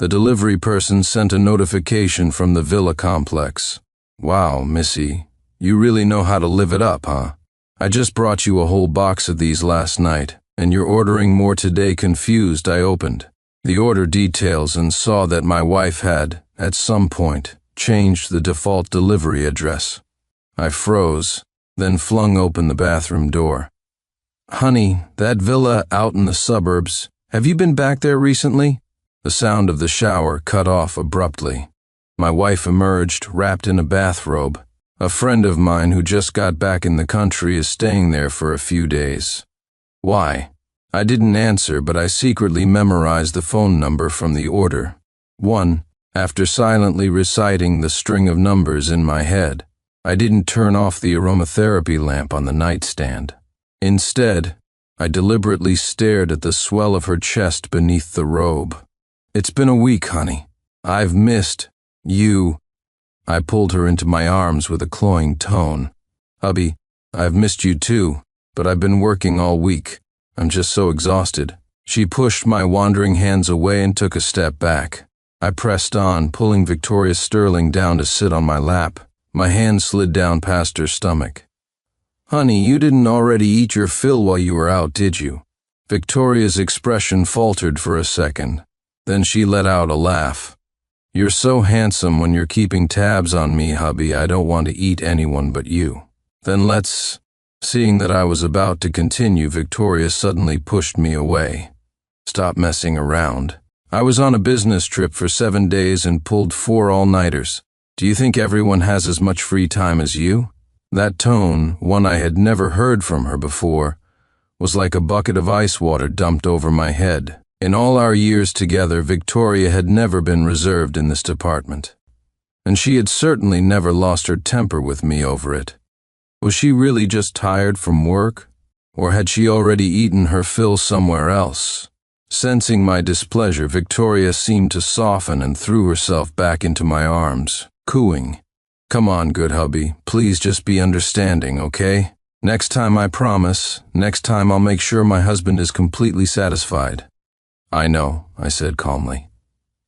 The delivery person sent a notification from the villa complex. "Wow, Missy, you really know how to live it up, huh? I just brought you a whole box of these last night, and you're ordering more today." Confused, I opened the order details and saw that my wife had, at some point, changed the default delivery address. I froze, then flung open the bathroom door. "Honey, that villa out in the suburbs, have you been back there recently?" The sound of the shower cut off abruptly. My wife emerged, wrapped in a bathrobe. "A friend of mine who just got back in the country is staying there for a few days." "Why?" I didn't answer, but I secretly memorized the phone number from the order. 1. After silently reciting the string of numbers in my head, I didn't turn off the aromatherapy lamp on the nightstand. Instead, I deliberately stared at the swell of her chest beneath the robe. "It's been a week, honey. I've missed you." I pulled her into my arms with a cloying tone. "Hubby, I've missed you too, but I've been working all week. I'm just so exhausted." She pushed my wandering hands away and took a step back. I pressed on, pulling Victoria Sterling down to sit on my lap. My hand slid down past her stomach. "Honey, you didn't already eat your fill while you were out, did you?" Victoria's expression faltered for a second. Then she let out a laugh. "You're so handsome when you're keeping tabs on me, hubby. I don't want to eat anyone but you." "Then let's—" Seeing that I was about to continue, Victoria suddenly pushed me away. "Stop messing around. I was on a business trip for 7 days and pulled 4 all-nighters. Do you think everyone has as much free time as you?" That tone, one I had never heard from her before, was like a bucket of ice water dumped over my head. In all our years together, Victoria had never been reserved in this department. And she had certainly never lost her temper with me over it. Was she really just tired from work? Or had she already eaten her fill somewhere else? Sensing my displeasure, Victoria seemed to soften and threw herself back into my arms, cooing, "Come on, good hubby, please just be understanding, okay? Next time I promise, next time I'll make sure my husband is completely satisfied." "I know," I said calmly.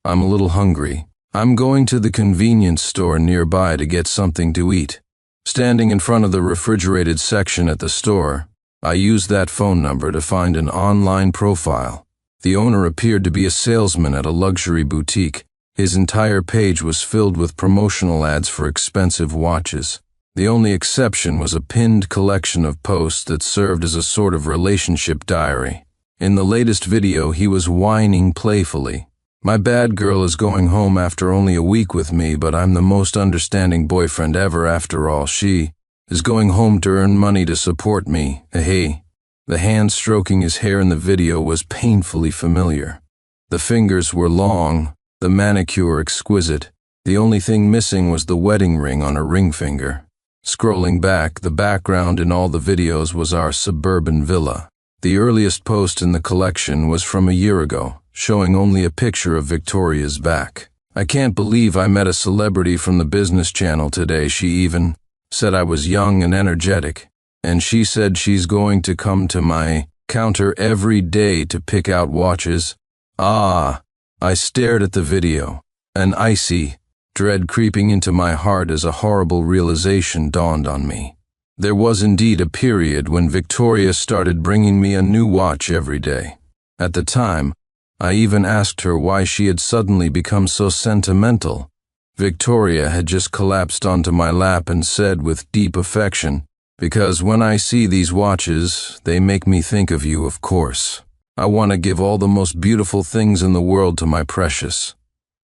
"I'm a little hungry. I'm going to the convenience store nearby to get something to eat." Standing in front of the refrigerated section at the store, I used that phone number to find an online profile. The owner appeared to be a salesman at a luxury boutique. His entire page was filled with promotional ads for expensive watches. The only exception was a pinned collection of posts that served as a sort of relationship diary. In the latest video, he was whining playfully. "My bad girl is going home after only a week with me, but I'm the most understanding boyfriend ever after all. She is going home to earn money to support me. Hey." The hand stroking his hair in the video was painfully familiar. The fingers were long, the manicure exquisite. The only thing missing was the wedding ring on her ring finger. Scrolling back, the background in all the videos was our suburban villa. The earliest post in the collection was from a year ago, showing only a picture of Victoria's back. "I can't believe I met a celebrity from the business channel today. She even said I was young and energetic. And she said she's going to come to my counter every day to pick out watches." Ah, I stared at the video, an icy dread creeping into my heart as a horrible realization dawned on me. There was indeed a period when Victoria started bringing me a new watch every day. At the time, I even asked her why she had suddenly become so sentimental. Victoria had just collapsed onto my lap and said with deep affection, "Because when I see these watches, they make me think of you, of course. I want to give all the most beautiful things in the world to my precious."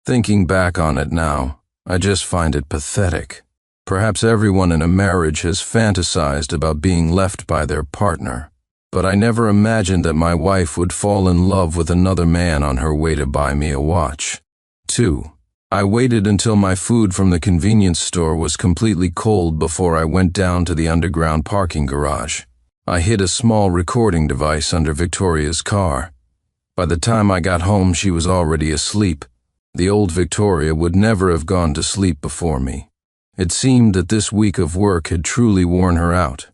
Thinking back on it now, I just find it pathetic. Perhaps everyone in a marriage has fantasized about being left by their partner, but I never imagined that my wife would fall in love with another man on her way to buy me a watch. 2. I waited until my food from the convenience store was completely cold before I went down to the underground parking garage. I hid a small recording device under Victoria's car. By the time I got home, she was already asleep. The old Victoria would never have gone to sleep before me. It seemed that this week of work had truly worn her out.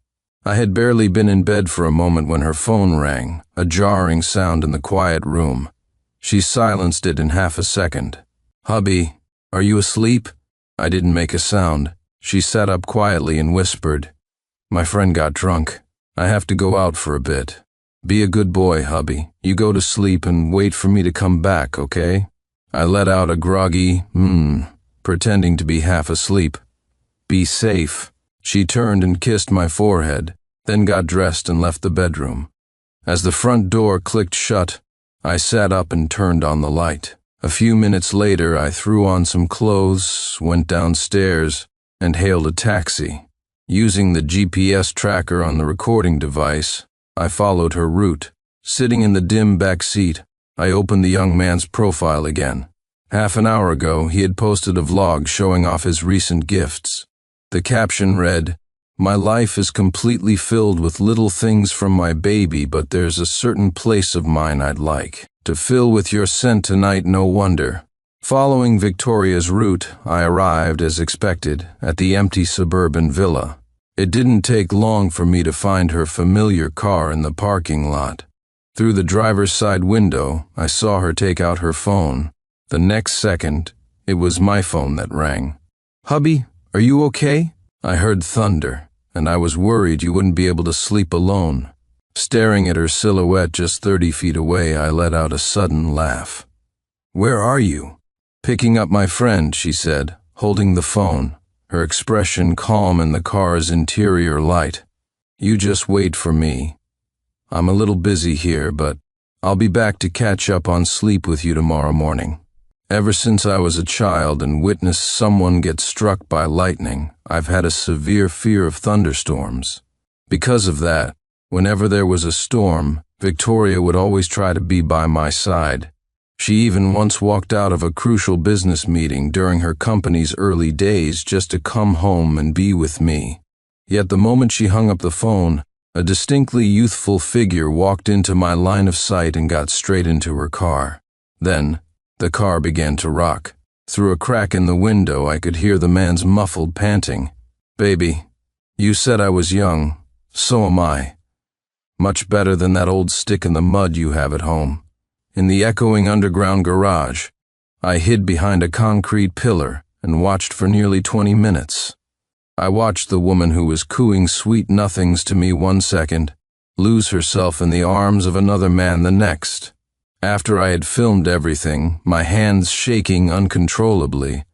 I had barely been in bed for a moment when her phone rang, a jarring sound in the quiet room. She silenced it in half a second. "Hubby, are you asleep?" I didn't make a sound. She sat up quietly and whispered, "My friend got drunk. I have to go out for a bit. Be a good boy, hubby. You go to sleep and wait for me to come back, okay?" I let out a groggy, pretending to be half asleep. "Be safe." She turned and kissed my forehead, then got dressed and left the bedroom. As the front door clicked shut, I sat up and turned on the light. A few minutes later, I threw on some clothes, went downstairs, and hailed a taxi. Using the GPS tracker on the recording device, I followed her route. Sitting in the dim back seat, I opened the young man's profile again. Half an hour ago, he had posted a vlog showing off his recent gifts. The caption read, "My life is completely filled with little things from my baby, but there's a certain place of mine I'd like to fill with your scent tonight, no wonder." Following Victoria's route, I arrived, as expected, at the empty suburban villa. It didn't take long for me to find her familiar car in the parking lot. Through the driver's side window, I saw her take out her phone. The next second, it was my phone that rang. "Hubby, are you okay?" I heard thunder, and I was worried you wouldn't be able to sleep alone. Staring at her silhouette just 30 feet away, I let out a sudden laugh. "Where are you?" "Picking up my friend," she said, holding the phone, her expression calm in the car's interior light. "You just wait for me. I'm a little busy here, but I'll be back to catch up on sleep with you tomorrow morning." Ever since I was a child and witnessed someone get struck by lightning, I've had a severe fear of thunderstorms. Because of that, whenever there was a storm, Victoria would always try to be by my side. She even once walked out of a crucial business meeting during her company's early days just to come home and be with me. Yet the moment she hung up the phone, a distinctly youthful figure walked into my line of sight and got straight into her car. Then, the car began to rock. Through a crack in the window, I could hear the man's muffled panting. "Baby, you said I was young. So am I. Much better than that old stick in the mud you have at home." In the echoing underground garage, I hid behind a concrete pillar and watched for nearly 20 minutes. I watched the woman who was cooing sweet nothings to me one second, lose herself in the arms of another man the next. After I had filmed everything, my hands shaking uncontrollably,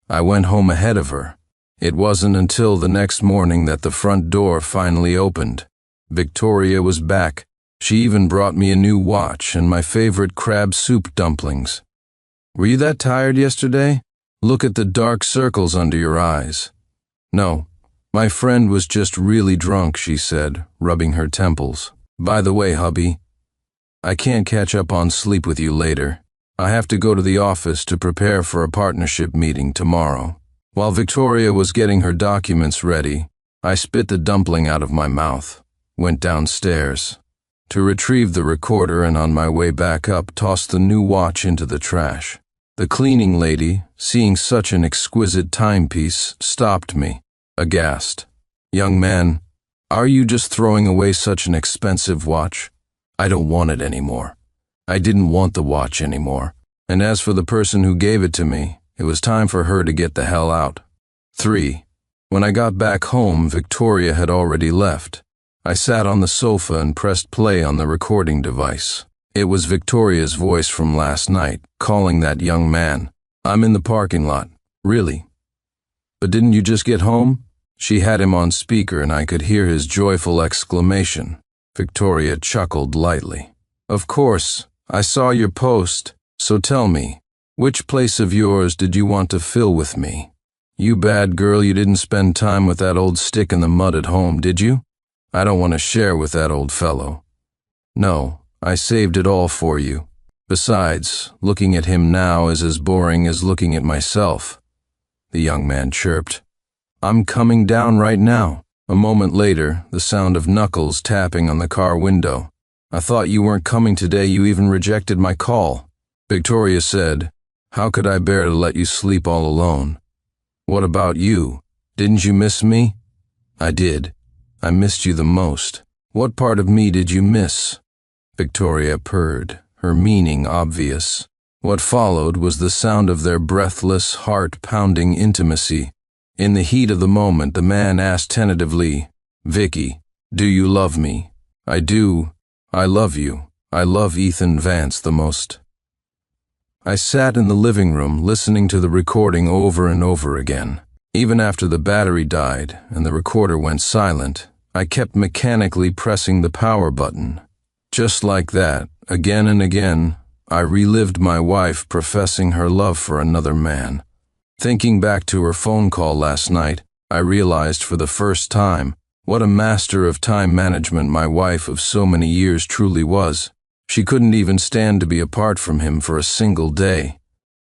I went home ahead of her. It wasn't until the next morning that the front door finally opened. Victoria was back. She even brought me a new watch and my favorite crab soup dumplings. "Were you that tired yesterday? Look at the dark circles under your eyes." "No, my friend was just really drunk," she said, rubbing her temples. "By the way, hubby, I can't catch up on sleep with you later. I have to go to the office to prepare for a partnership meeting tomorrow." While Victoria was getting her documents ready, I spit the dumpling out of my mouth, went downstairs to retrieve the recorder, and on my way back up, tossed the new watch into the trash. The cleaning lady, seeing such an exquisite timepiece, stopped me, aghast. "Young man, are you just throwing away such an expensive watch?" "I don't want it anymore." I didn't want the watch anymore. And as for the person who gave it to me, it was time for her to get the hell out. 3. When I got back home, Victoria had already left. I sat on the sofa and pressed play on the recording device. It was Victoria's voice from last night, calling that young man. "I'm in the parking lot." "Really? But didn't you just get home?" She had him on speaker and I could hear his joyful exclamation. Victoria chuckled lightly. "Of course, I saw your post, so tell me, which place of yours did you want to fill with me? You bad girl, you didn't spend time with that old stick in the mud at home, did you? I don't want to share with that old fellow." "No, I saved it all for you. Besides, looking at him now is as boring as looking at myself," the young man chirped. "I'm coming down right now." A moment later, the sound of knuckles tapping on the car window. "I thought you weren't coming today. You even rejected my call." Victoria said, "How could I bear to let you sleep all alone?" "What about you? Didn't you miss me?" "I did. I missed you the most." "What part of me did you miss?" Victoria purred, her meaning obvious. What followed was the sound of their breathless, heart-pounding intimacy. In the heat of the moment, the man asked tentatively, "Vicky, do you love me?" "I do. I love you. I love Ethan Vance the most." I sat in the living room listening to the recording over and over again. Even after the battery died and the recorder went silent, I kept mechanically pressing the power button. Just like that, again and again, I relived my wife professing her love for another man. Thinking back to her phone call last night, I realized for the first time what a master of time management my wife of so many years truly was. She couldn't even stand to be apart from him for a single day.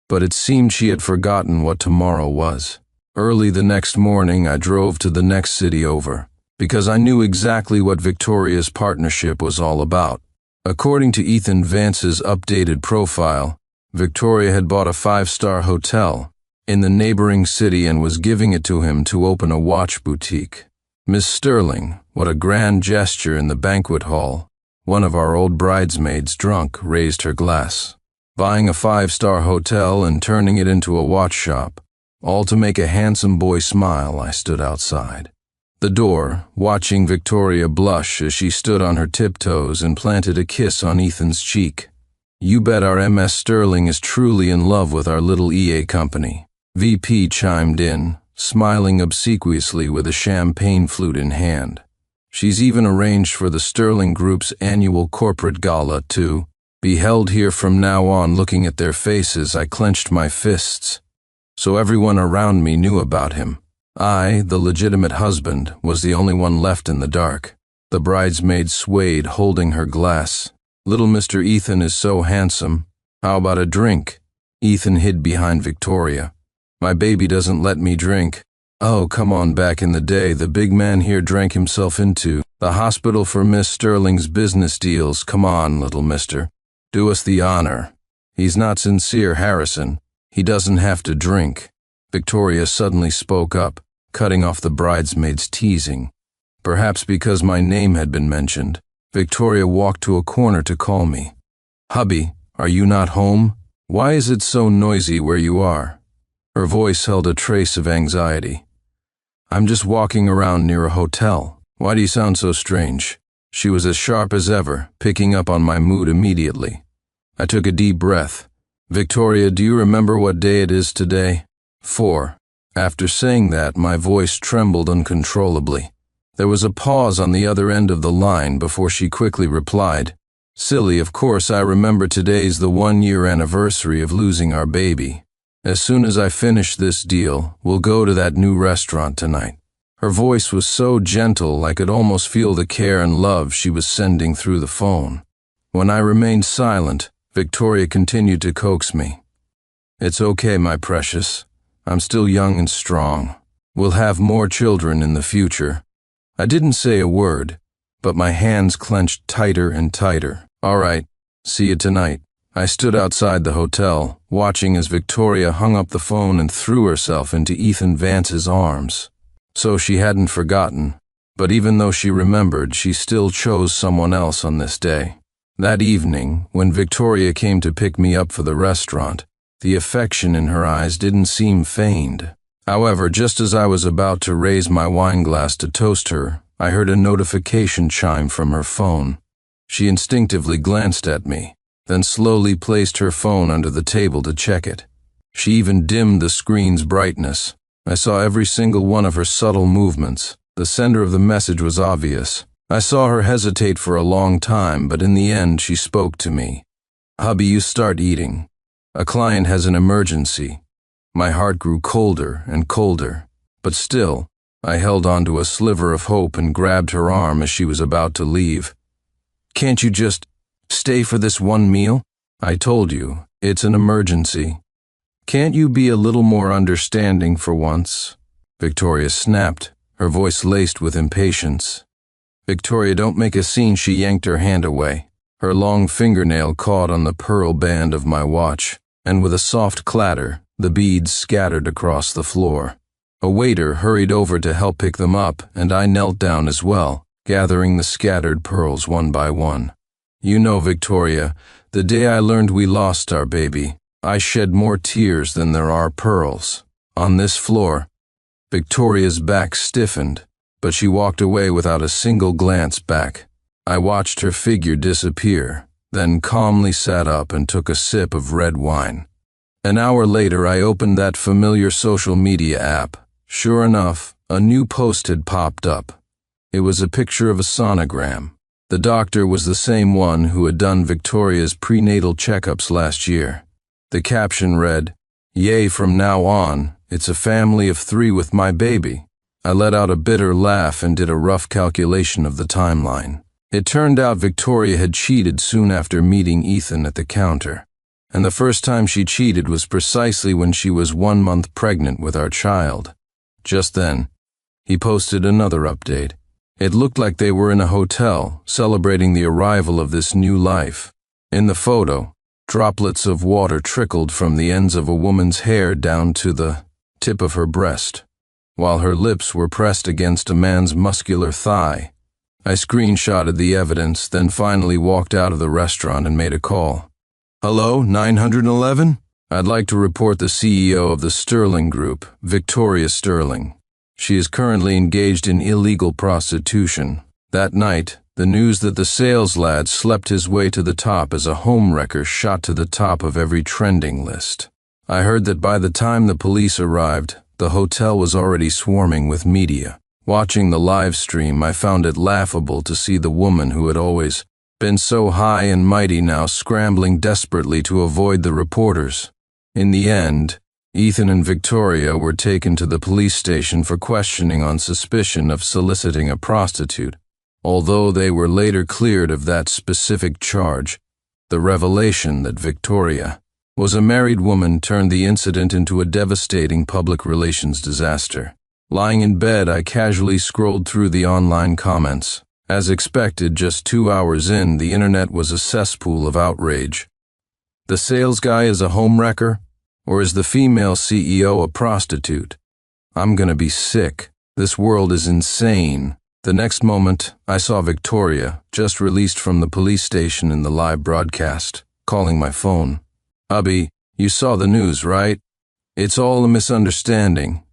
But it seemed she had forgotten what tomorrow was. Early the next morning, I drove to the next city over, because I knew exactly what Victoria's partnership was all about. According to Ethan Vance's updated profile, Victoria had bought a 5-star hotel in the neighboring city and was giving it to him to open a watch boutique. Miss Sterling, what a grand gesture in the banquet hall. One of our old bridesmaids, drunk, raised her glass. Buying a 5-star hotel and turning it into a watch shop, all to make a handsome boy smile. I stood outside the door, watching Victoria blush as she stood on her tiptoes and planted a kiss on Ethan's cheek. "You bet our MS Sterling is truly in love with our little EA company," VP chimed in, smiling obsequiously with a champagne flute in hand. "She's even arranged for the Sterling Group's annual corporate gala to be held here from now on." Looking at their faces, I clenched my fists. So everyone around me knew about him. I, the legitimate husband, was the only one left in the dark. The bridesmaid swayed, holding her glass. "Little Mr. Ethan is so handsome. How about a drink?" Ethan hid behind Victoria. "My baby doesn't let me drink." "Oh, come on, back in the day, the big man here drank himself into the hospital for Miss Sterling's business deals. Come on, little mister. Do us the honor. He's not sincere, Harrison. He doesn't have to drink." Victoria suddenly spoke up, cutting off the bridesmaid's teasing. Perhaps because my name had been mentioned, Victoria walked to a corner to call me. "Hubby, are you not home? Why is it so noisy where you are?" Her voice held a trace of anxiety. "I'm just walking around near a hotel. Why do you sound so strange?" She was as sharp as ever, picking up on my mood immediately. I took a deep breath. "Victoria, do you remember what day it is today?" 4. After saying that, my voice trembled uncontrollably. There was a pause on the other end of the line before she quickly replied, "Silly, of course I remember. Today's the 1-year anniversary of losing our baby. As soon as I finish this deal, we'll go to that new restaurant tonight." Her voice was so gentle I could almost feel the care and love she was sending through the phone. When I remained silent, Victoria continued to coax me. "It's okay, my precious. I'm still young and strong. We'll have more children in the future." I didn't say a word, but my hands clenched tighter and tighter. "All right, see you tonight." I stood outside the hotel, watching as Victoria hung up the phone and threw herself into Ethan Vance's arms. So she hadn't forgotten, but even though she remembered, she still chose someone else on this day. That evening, when Victoria came to pick me up for the restaurant, the affection in her eyes didn't seem feigned. However, just as I was about to raise my wine glass to toast her, I heard a notification chime from her phone. She instinctively glanced at me, then slowly placed her phone under the table to check it. She even dimmed the screen's brightness. I saw every single one of her subtle movements. The sender of the message was obvious. I saw her hesitate for a long time, but in the end she spoke to me. "Hubby, you start eating. A client has an emergency." My heart grew colder and colder, but still, I held on to a sliver of hope and grabbed her arm as she was about to leave. "Can't you just stay for this one meal? I told you, it's an emergency. Can't you be a little more understanding for once?" Victoria snapped, her voice laced with impatience. "Victoria, don't make a scene." She yanked her hand away. Her long fingernail caught on the pearl band of my watch, and with a soft clatter, the beads scattered across the floor. A waiter hurried over to help pick them up, and I knelt down as well, gathering the scattered pearls one by one. "You know, Victoria, The day I learned we lost our baby, I shed more tears than there are pearls. On this floor, Victoria's back stiffened, but she walked away without a single glance back. I watched her figure disappear, then calmly sat up and took a sip of red wine. An hour later, I opened that familiar social media app. Sure enough, a new post had popped up. It was a picture of a sonogram. The doctor was the same one who had done Victoria's prenatal checkups last year. The caption read, "Yay, from now on, it's a family of 3 with my baby." I let out a bitter laugh and did a rough calculation of the timeline. It turned out Victoria had cheated soon after meeting Ethan at the counter. And the first time she cheated was precisely when she was 1 month pregnant with our child. Just then, he posted another update. It looked like they were in a hotel, celebrating the arrival of this new life. In the photo, droplets of water trickled from the ends of a woman's hair down to the tip of her breast, while her lips were pressed against a man's muscular thigh. I screenshotted the evidence, then finally walked out of the restaurant and made a call. "Hello, 911? I'd like to report the CEO of the Sterling Group, Victoria Sterling. She is currently engaged in illegal prostitution. That night, the news that the sales lad slept his way to the top as a homewrecker shot to the top of every trending list. I heard that by the time the police arrived, the hotel was already swarming with media. Watching the live stream, I found it laughable to see the woman who had always been so high and mighty now scrambling desperately to avoid the reporters. In the end, Ethan and Victoria were taken to the police station for questioning on suspicion of soliciting a prostitute. Although they were later cleared of that specific charge, the revelation that Victoria was a married woman turned the incident into a devastating public relations disaster. Lying in bed, I casually scrolled through the online comments. As expected, just 2 hours in, the internet was a cesspool of outrage. The sales guy is a homewrecker? Or is the female CEO a prostitute? I'm gonna be sick. This world is insane. The next moment, I saw Victoria, just released from the police station in the live broadcast, calling my phone. "Hubby, you saw the news, right? It's all a misunderstanding.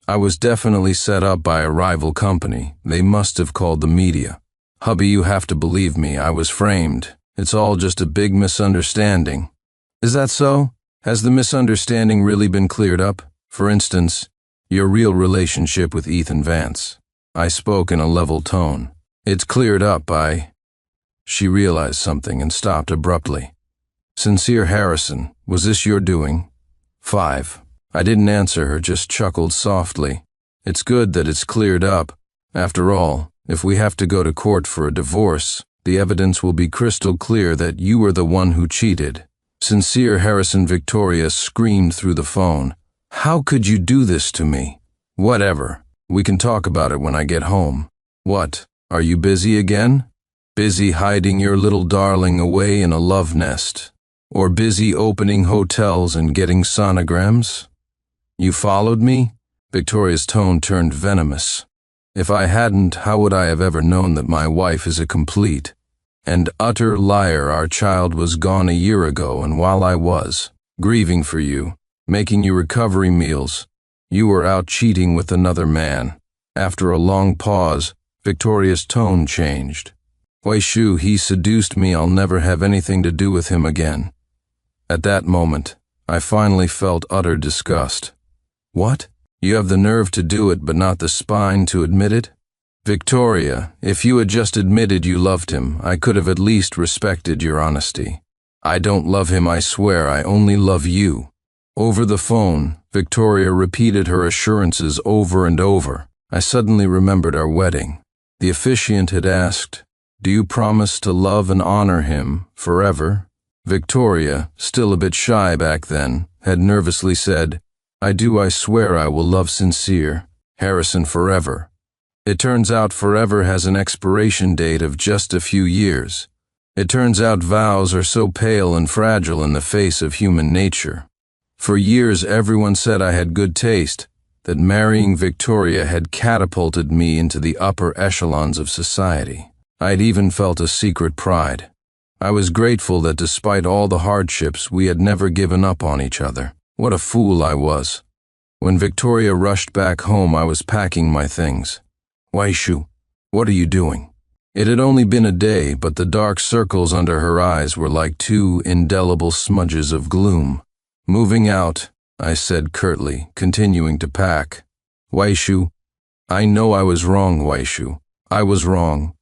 I was definitely set up by a rival company. They must have called the media. Hubby, you have to believe me, I was framed. It's all just a big misunderstanding." "Is that so? Has the misunderstanding really been cleared up? For instance, your real relationship with Ethan Vance?" I spoke in a level tone. "It's cleared up, She realized something and stopped abruptly. "Sincere Harrison, was this your doing?" 5. I didn't answer her, just chuckled softly. "It's good that it's cleared up. After all, if we have to go to court for a divorce, the evidence will be crystal clear that you were the one who cheated." Sincere Harrison, Victoria screamed through the phone. "How could you do this to me?" "Whatever. We can talk about it when I get home." "What? Are you busy again? Busy hiding your little darling away in a love nest? Or busy opening hotels and getting sonograms? You followed me?" Victoria's tone turned venomous. "If I hadn't, how would I have ever known that my wife is a complete and utter liar? Our child was gone a year ago, and while I was grieving for you, making you recovery meals, you were out cheating with another man." After a long pause, Victoria's tone changed. "Weishu, he seduced me. I'll never have anything to do with him again." At that moment, I finally felt utter disgust. "What? You have the nerve to do it, but not the spine to admit it? Victoria, if you had just admitted you loved him, I could have at least respected your honesty. I don't love him, I swear. I only love you." Over the phone, Victoria repeated her assurances over and over. I suddenly remembered our wedding. The officiant had asked, "Do you promise to love and honor him forever?" Victoria, still a bit shy back then, had nervously said, "I do, I swear I will love Sincere Harrison forever." It turns out forever has an expiration date of just a few years. It turns out vows are so pale and fragile in the face of human nature. For years everyone said I had good taste, that marrying Victoria had catapulted me into the upper echelons of society. I'd even felt a secret pride. I was grateful that despite all the hardships, we had never given up on each other. What a fool I was. When Victoria rushed back home, I was packing my things. Waishu, what are you doing? It had only been a day, but the dark circles under her eyes were like two indelible smudges of gloom. Moving out, I said curtly, continuing to pack. Waishu, I know I was wrong, Waishu. I was wrong.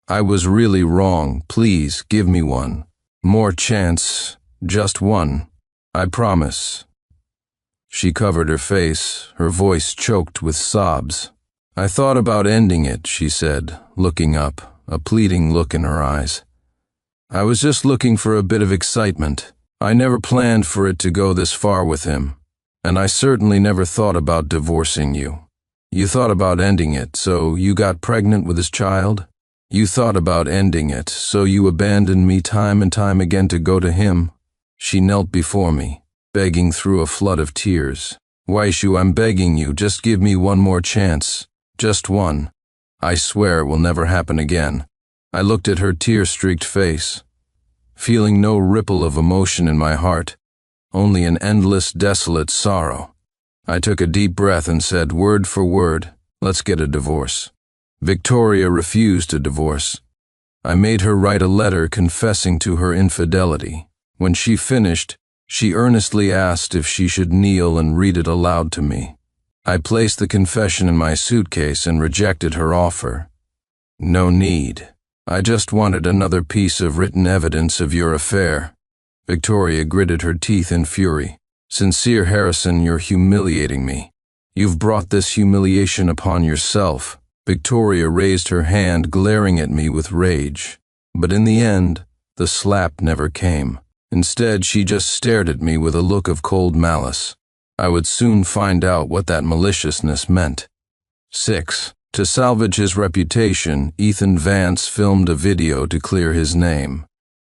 I was really wrong. Please, give me one more chance. Just one. I promise. She covered her face, her voice choked with sobs. I thought about ending it, she said, looking up, a pleading look in her eyes. I was just looking for a bit of excitement. I never planned for it to go this far with him, and I certainly never thought about divorcing you. You thought about ending it, so you got pregnant with his child? You thought about ending it, so you abandoned me time and time again to go to him? She knelt before me, begging through a flood of tears. Waishu, I'm begging you, just give me one more chance. Just one. I swear it will never happen again. I looked at her tear-streaked face, feeling no ripple of emotion in my heart, only an endless, desolate sorrow. I took a deep breath and said, word for word, let's get a divorce. Victoria refused a divorce. I made her write a letter confessing to her infidelity. When she finished, she earnestly asked if she should kneel and read it aloud to me. I placed the confession in my suitcase and rejected her offer. No need. I just wanted another piece of written evidence of your affair. Victoria gritted her teeth in fury. Sincere Harrison, you're humiliating me. You've brought this humiliation upon yourself. Victoria raised her hand, glaring at me with rage. But in the end, the slap never came. Instead, she just stared at me with a look of cold malice. I would soon find out what that maliciousness meant. 6. To salvage his reputation, Ethan Vance filmed a video to clear his name.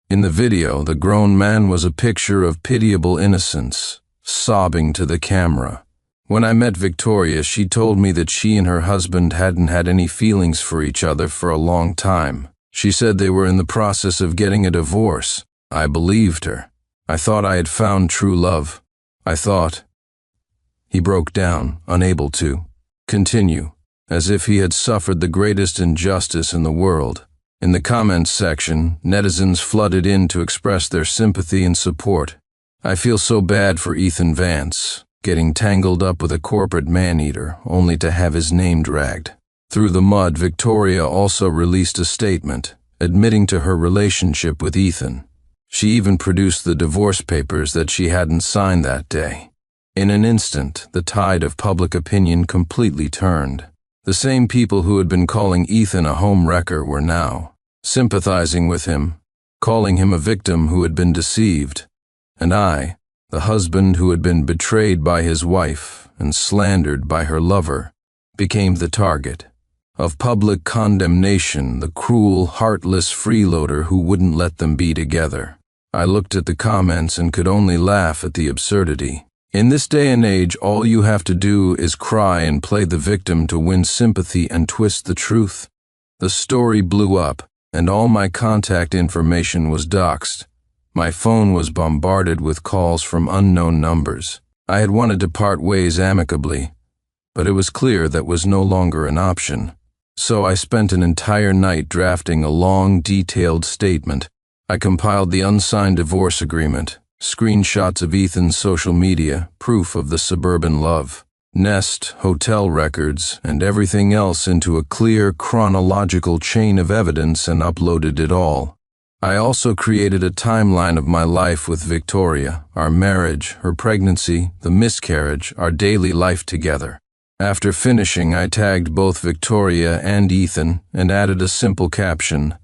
In the video, the grown man was a picture of pitiable innocence, sobbing to the camera. When I met Victoria, she told me that she and her husband hadn't had any feelings for each other for a long time. She said they were in the process of getting a divorce. I believed her. I thought I had found true love. I thought. He broke down, unable to continue, as if he had suffered the greatest injustice in the world. In the comments section, netizens flooded in to express their sympathy and support. I feel so bad for Ethan Vance, getting tangled up with a corporate man-eater, only to have his name dragged through the mud. Victoria also released a statement, admitting to her relationship with Ethan. She even produced the divorce papers that she hadn't signed that day. In an instant, the tide of public opinion completely turned. The same people who had been calling Ethan a home wrecker were now sympathizing with him, calling him a victim who had been deceived. And I, the husband who had been betrayed by his wife and slandered by her lover, became the target of public condemnation, the cruel, heartless freeloader who wouldn't let them be together. I looked at the comments and could only laugh at the absurdity. In this day and age, all you have to do is cry and play the victim to win sympathy and twist the truth. The story blew up, and all my contact information was doxed. My phone was bombarded with calls from unknown numbers. I had wanted to part ways amicably, but it was clear that was no longer an option. So I spent an entire night drafting a long, detailed statement. I compiled the unsigned divorce agreement, screenshots of Ethan's social media, proof of the suburban love, nest, hotel records, and everything else into a clear, chronological chain of evidence and uploaded it all. I also created a timeline of my life with Victoria, our marriage, her pregnancy, the miscarriage, our daily life together. After finishing, I tagged both Victoria and Ethan and added a simple caption: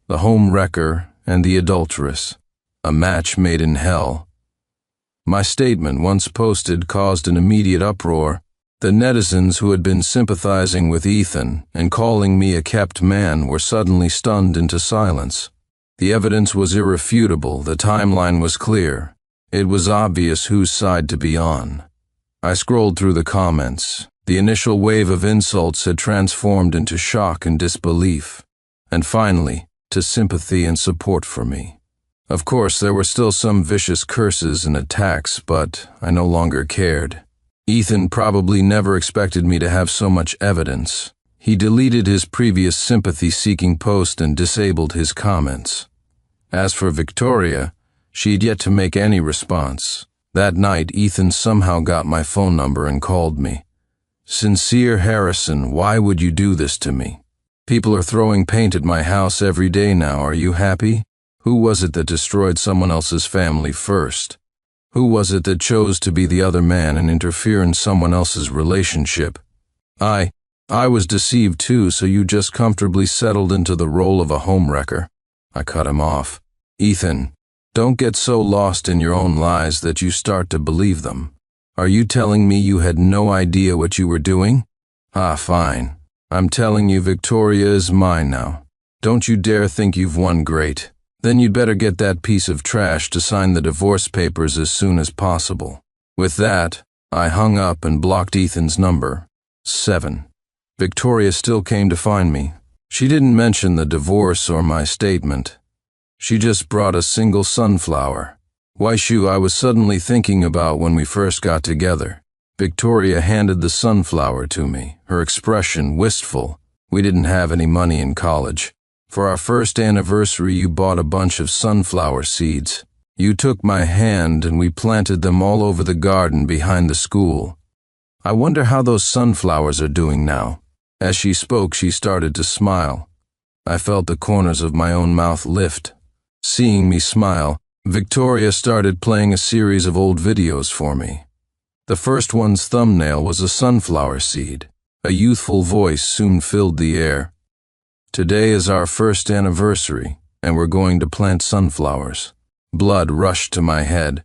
"The home wrecker and the adulteress, a match made in hell." My statement, once posted, caused an immediate uproar. The netizens who had been sympathizing with Ethan and calling me a kept man were suddenly stunned into silence. The evidence was irrefutable, the timeline was clear. It was obvious whose side to be on. I scrolled through the comments. The initial wave of insults had transformed into shock and disbelief. And finally, to sympathy and support for me. Of course, there were still some vicious curses and attacks, but I no longer cared. Ethan probably never expected me to have so much evidence. He deleted his previous sympathy-seeking post and disabled his comments. As for Victoria, she had yet to make any response. That night, Ethan somehow got my phone number and called me. "Sincere Harrison, why would you do this to me? People are throwing paint at my house every day now. Are you happy? Who was it that destroyed someone else's family first? Who was it that chose to be the other man and interfere in someone else's relationship? I was deceived too, so you just comfortably settled into the role of a homewrecker." I cut him off. "Ethan, don't get so lost in your own lies that you start to believe them. Are you telling me you had no idea what you were doing? Fine. I'm telling you Victoria is mine now. Don't you dare think you've won great. Then you'd better get that piece of trash to sign the divorce papers as soon as possible." With that, I hung up and blocked Ethan's number. 7. Victoria still came to find me. She didn't mention the divorce or my statement. She just brought a single sunflower. "Why, Shu, I was suddenly thinking about when we first got together." Victoria handed the sunflower to me, her expression wistful. "We didn't have any money in college. For our first anniversary, you bought a bunch of sunflower seeds. You took my hand and we planted them all over the garden behind the school. I wonder how those sunflowers are doing now." As she spoke, she started to smile. I felt the corners of my own mouth lift. Seeing me smile, Victoria started playing a series of old videos for me. The first one's thumbnail was a sunflower seed. A youthful voice soon filled the air. "Today is our first anniversary, and we're going to plant sunflowers." Blood rushed to my head.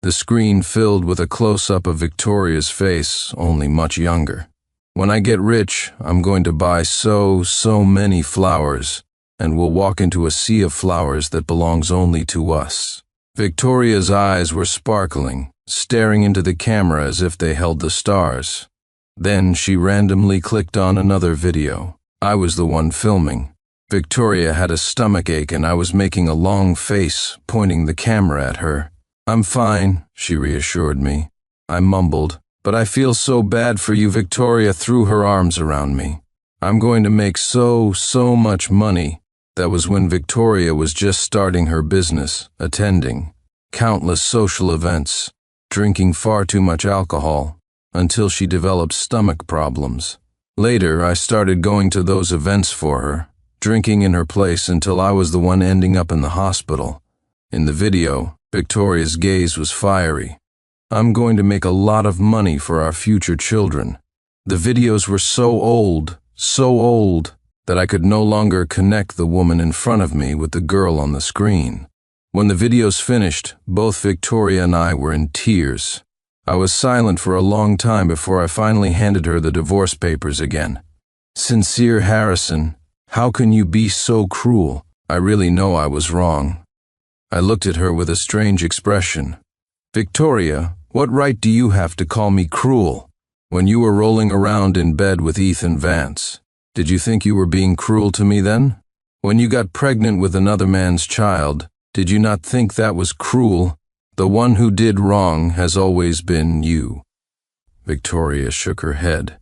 The screen filled with a close-up of Victoria's face, only much younger. "When I get rich, I'm going to buy so many flowers, and we'll walk into a sea of flowers that belongs only to us." Victoria's eyes were sparkling, staring into the camera as if they held the stars. Then she randomly clicked on another video. I was the one filming. Victoria had a stomachache and I was making a long face, pointing the camera at her. "I'm fine," she reassured me. I mumbled, "But I feel so bad for you." Victoria threw her arms around me. "I'm going to make so much money." That was when Victoria was just starting her business, attending countless social events, drinking far too much alcohol, until she developed stomach problems. Later, I started going to those events for her, drinking in her place until I was the one ending up in the hospital. In the video, Victoria's gaze was fiery. "I'm going to make a lot of money for our future children." The videos were so old, that I could no longer connect the woman in front of me with the girl on the screen. When the videos finished, both Victoria and I were in tears. I was silent for a long time before I finally handed her the divorce papers again. "Sincere Harrison, how can you be so cruel? I really know I was wrong." I looked at her with a strange expression. "Victoria, what right do you have to call me cruel? When you were rolling around in bed with Ethan Vance, did you think you were being cruel to me then? When you got pregnant with another man's child, did you not think that was cruel? The one who did wrong has always been you." Victoria shook her head.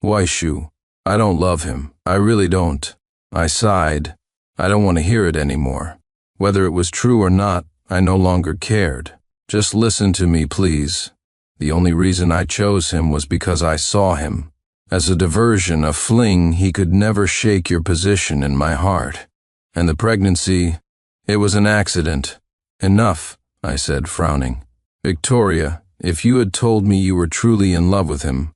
"Why, Shu, I don't love him. I really don't." I sighed. I don't want to hear it anymore. Whether it was true or not, I no longer cared. Just listen to me, please. The only reason I chose him was because I saw him. As a diversion, a fling, he could never shake your position in my heart. And the pregnancy, it was an accident. "Enough," I said, frowning. "Victoria, if you had told me you were truly in love with him,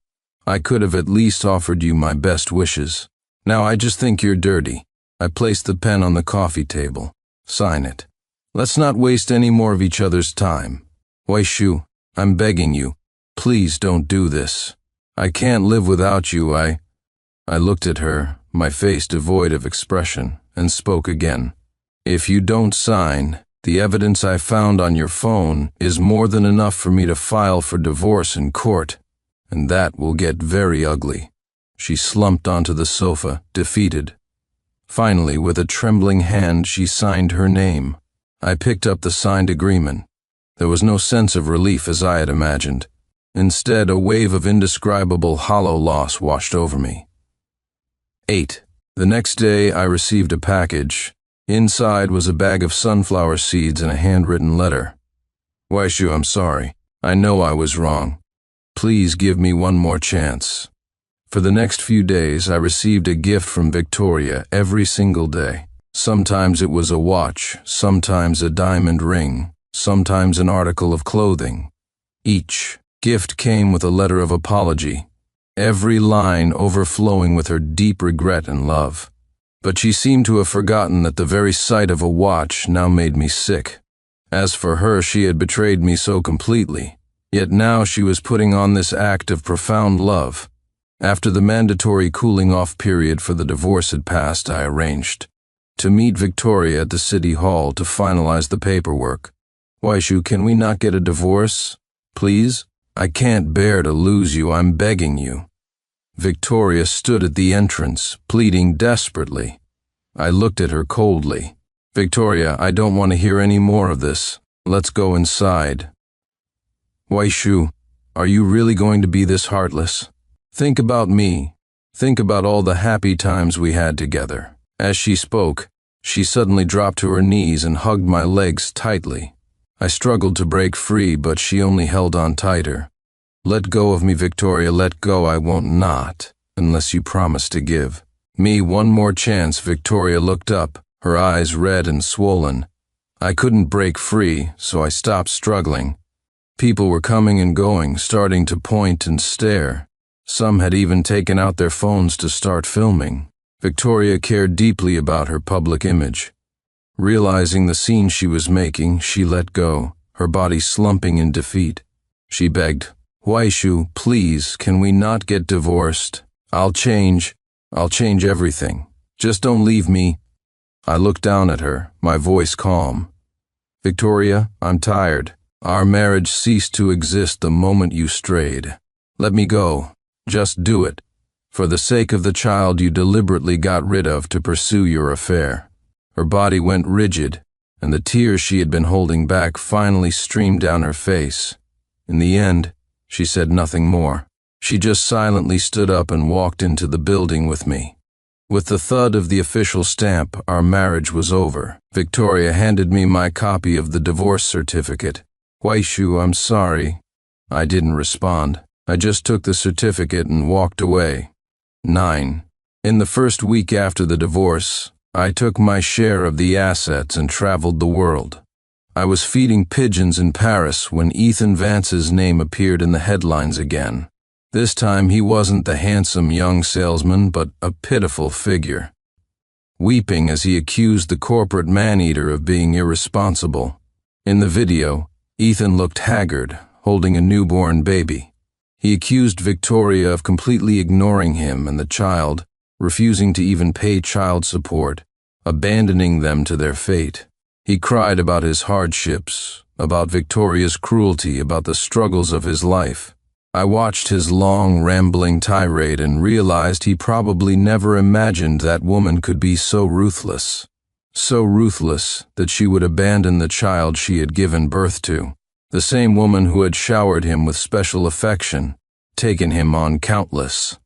I could have at least offered you my best wishes. Now I just think you're dirty." I placed the pen on the coffee table. "Sign it. Let's not waste any more of each other's time. Why, Shu, I'm begging you, please don't do this. I can't live without you. I looked at her, my face devoid of expression, and spoke again. "If you don't sign, the evidence I found on your phone is more than enough for me to file for divorce in court, and that will get very ugly." She slumped onto the sofa, defeated. Finally, with a trembling hand, she signed her name. I picked up the signed agreement. There was no sense of relief as I had imagined. Instead, a wave of indescribable hollow loss washed over me. 8. The next day, I received a package. Inside was a bag of sunflower seeds and a handwritten letter. Waishu, I'm sorry. I know I was wrong. Please give me one more chance. For the next few days, I received a gift from Victoria every single day. Sometimes it was a watch, sometimes a diamond ring, sometimes an article of clothing. Each gift came with a letter of apology, every line overflowing with her deep regret and love. But she seemed to have forgotten that the very sight of a watch now made me sick. As for her, she had betrayed me so completely, yet now she was putting on this act of profound love. After the mandatory cooling-off period for the divorce had passed, I arranged to meet Victoria at the city hall to finalize the paperwork. Waishu, can we not get a divorce? Please? I can't bear to lose you, I'm begging you. Victoria stood at the entrance, pleading desperately. I looked at her coldly. Victoria, I don't want to hear any more of this. Let's go inside. Waishu, are you really going to be this heartless? Think about me. Think about all the happy times we had together. As she spoke, she suddenly dropped to her knees and hugged my legs tightly. I struggled to break free, but she only held on tighter. Let go of me, Victoria, let go. I won't not, unless you promise to give me one more chance. Victoria looked up, her eyes red and swollen. I couldn't break free, so I stopped struggling. People were coming and going, starting to point and stare. Some had even taken out their phones to start filming. Victoria cared deeply about her public image. Realizing the scene she was making, she let go, her body slumping in defeat. She begged, Waishu, please, can we not get divorced? I'll change everything. Just don't leave me. I looked down at her, my voice calm. Victoria, I'm tired. Our marriage ceased to exist the moment you strayed. Let me go. Just do it. For the sake of the child you deliberately got rid of to pursue your affair. Her body went rigid, and the tears she had been holding back finally streamed down her face. In the end, she said nothing more. She just silently stood up and walked into the building with me. With the thud of the official stamp, our marriage was over. Victoria handed me my copy of the divorce certificate. Waishu, I'm sorry. I didn't respond. I just took the certificate and walked away. 9. In the first week after the divorce, I took my share of the assets and traveled the world. I was feeding pigeons in Paris when Ethan Vance's name appeared in the headlines again. This time he wasn't the handsome young salesman, but a pitiful figure, weeping as he accused the corporate man-eater of being irresponsible. In the video, Ethan looked haggard, holding a newborn baby. He accused Victoria of completely ignoring him and the child, refusing to even pay child support, abandoning them to their fate. He cried about his hardships, about Victoria's cruelty, about the struggles of his life. I watched his long, rambling tirade and realized he probably never imagined that woman could be so ruthless that she would abandon the child she had given birth to. The same woman who had showered him with special affection, taken him on countless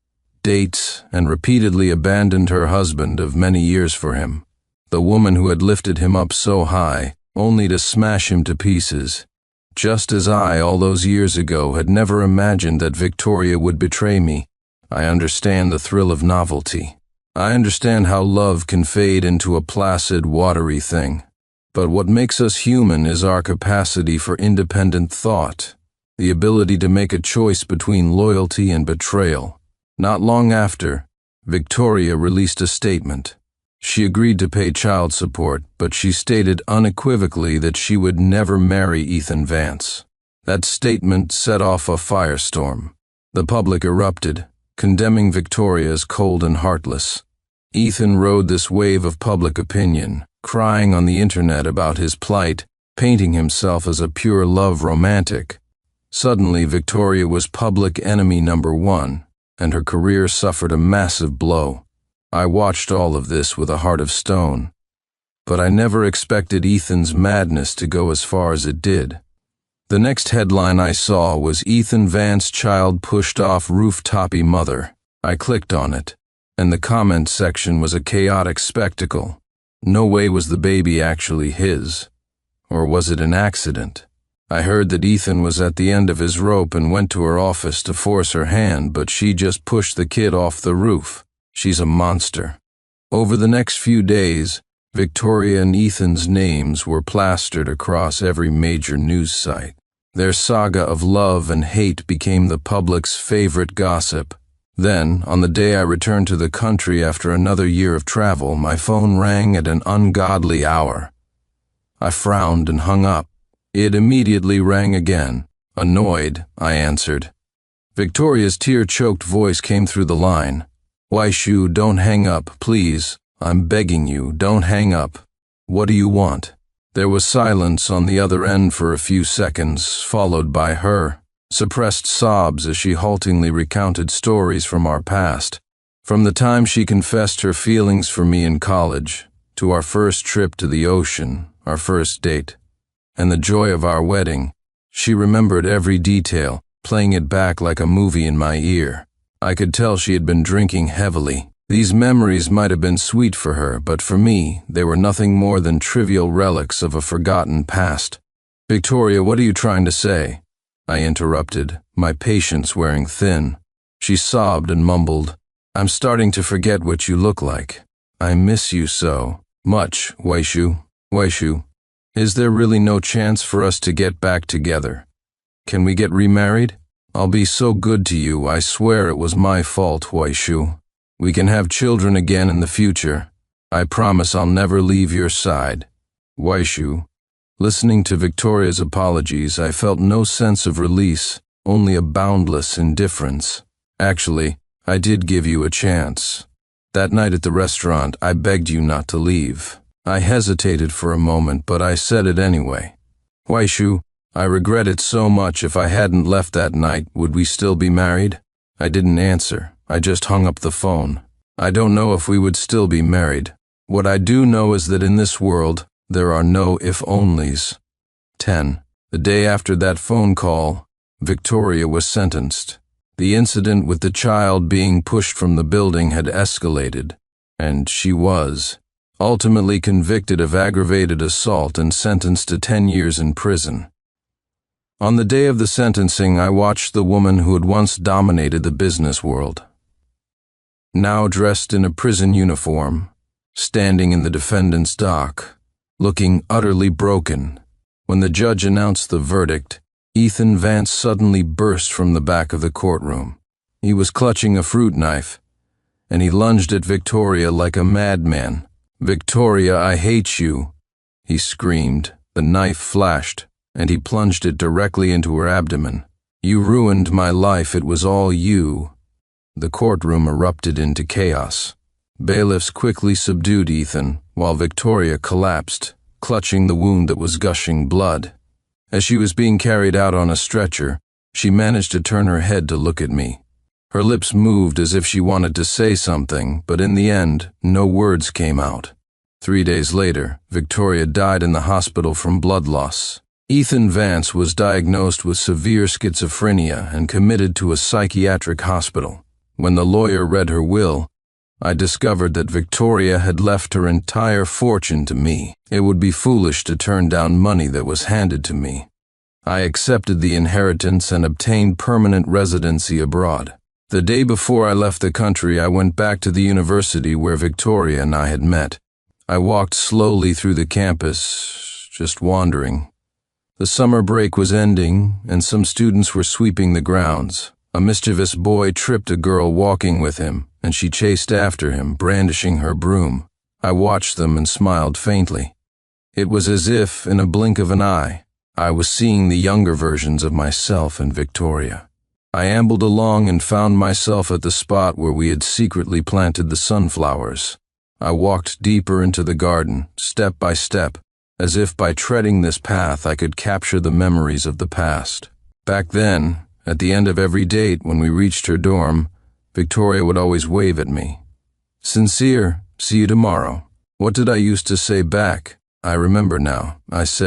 dates, and repeatedly abandoned her husband of many years for him. The woman who had lifted him up so high, only to smash him to pieces. Just as I, all those years ago, had never imagined that Victoria would betray me. I understand the thrill of novelty. I understand how love can fade into a placid, watery thing. But what makes us human is our capacity for independent thought, the ability to make a choice between loyalty and betrayal. Not long after, Victoria released a statement. She agreed to pay child support, but she stated unequivocally that she would never marry Ethan Vance. That statement set off a firestorm. The public erupted, condemning Victoria as cold and heartless. Ethan rode this wave of public opinion, crying on the internet about his plight, painting himself as a pure love romantic. Suddenly, Victoria was public enemy number one, and her career suffered a massive blow. I watched all of this with a heart of stone. But I never expected Ethan's madness to go as far as it did. The next headline I saw was Ethan Vance's child pushed off rooftopy mother. I clicked on it, and the comment section was a chaotic spectacle. No way was the baby actually his. Or was it an accident? I heard that Ethan was at the end of his rope and went to her office to force her hand, but she just pushed the kid off the roof. She's a monster. Over the next few days, Victoria and Ethan's names were plastered across every major news site. Their saga of love and hate became the public's favorite gossip. Then, on the day I returned to the country after another year of travel, my phone rang at an ungodly hour. I frowned and hung up. It immediately rang again. Annoyed, I answered. Victoria's tear-choked voice came through the line. "Waishu, don't hang up, please. I'm begging you, don't hang up. What do you want?" There was silence on the other end for a few seconds, followed by her suppressed sobs as she haltingly recounted stories from our past. From the time she confessed her feelings for me in college, to our first trip to the ocean, our first date, and the joy of our wedding, she remembered every detail, playing it back like a movie in my ear. I could tell she had been drinking heavily. These memories might have been sweet for her, but for me, they were nothing more than trivial relics of a forgotten past. "Victoria, what are you trying to say?" I interrupted, my patience wearing thin. She sobbed and mumbled, "I'm starting to forget what you look like. I miss you so much, Waishu. Waishu, is there really no chance for us to get back together? Can we get remarried? I'll be so good to you, I swear it was my fault, Waishu. We can have children again in the future. I promise I'll never leave your side. Waishu." Listening to Victoria's apologies, I felt no sense of release, only a boundless indifference. "Actually, I did give you a chance. That night at the restaurant, I begged you not to leave. I hesitated for a moment, but I said it anyway. Waishu, I regret it so much. If I hadn't left that night, would we still be married?" I didn't answer. I just hung up the phone. I don't know if we would still be married. What I do know is that in this world, there are no if-onlys. 10. The day after that phone call, Victoria was sentenced. The incident with the child being pushed from the building had escalated, and she was ultimately convicted of aggravated assault and sentenced to 10 years in prison. On the day of the sentencing, I watched the woman who had once dominated the business world, now dressed in a prison uniform, standing in the defendant's dock, looking utterly broken. When the judge announced the verdict, Ethan Vance suddenly burst from the back of the courtroom. He was clutching a fruit knife, and he lunged at Victoria like a madman. "Victoria, I hate you," he screamed. The knife flashed, and he plunged it directly into her abdomen. "You ruined my life. It was all you." The courtroom erupted into chaos. Bailiffs quickly subdued Ethan, while Victoria collapsed, clutching the wound that was gushing blood. As she was being carried out on a stretcher, she managed to turn her head to look at me. Her lips moved as if she wanted to say something, but in the end, no words came out. 3 days later, Victoria died in the hospital from blood loss. Ethan Vance was diagnosed with severe schizophrenia and committed to a psychiatric hospital. When the lawyer read her will, I discovered that Victoria had left her entire fortune to me. It would be foolish to turn down money that was handed to me. I accepted the inheritance and obtained permanent residency abroad. The day before I left the country, I went back to the university where Victoria and I had met. I walked slowly through the campus, just wandering. The summer break was ending, and some students were sweeping the grounds. A mischievous boy tripped a girl walking with him, and she chased after him, brandishing her broom. I watched them and smiled faintly. It was as if, in a blink of an eye, I was seeing the younger versions of myself and Victoria. I ambled along and found myself at the spot where we had secretly planted the sunflowers. I walked deeper into the garden, step by step, as if by treading this path I could capture the memories of the past. Back then, at the end of every date when we reached her dorm, Victoria would always wave at me. Sincere, see you tomorrow. What did I used to say back? I remember now. I said,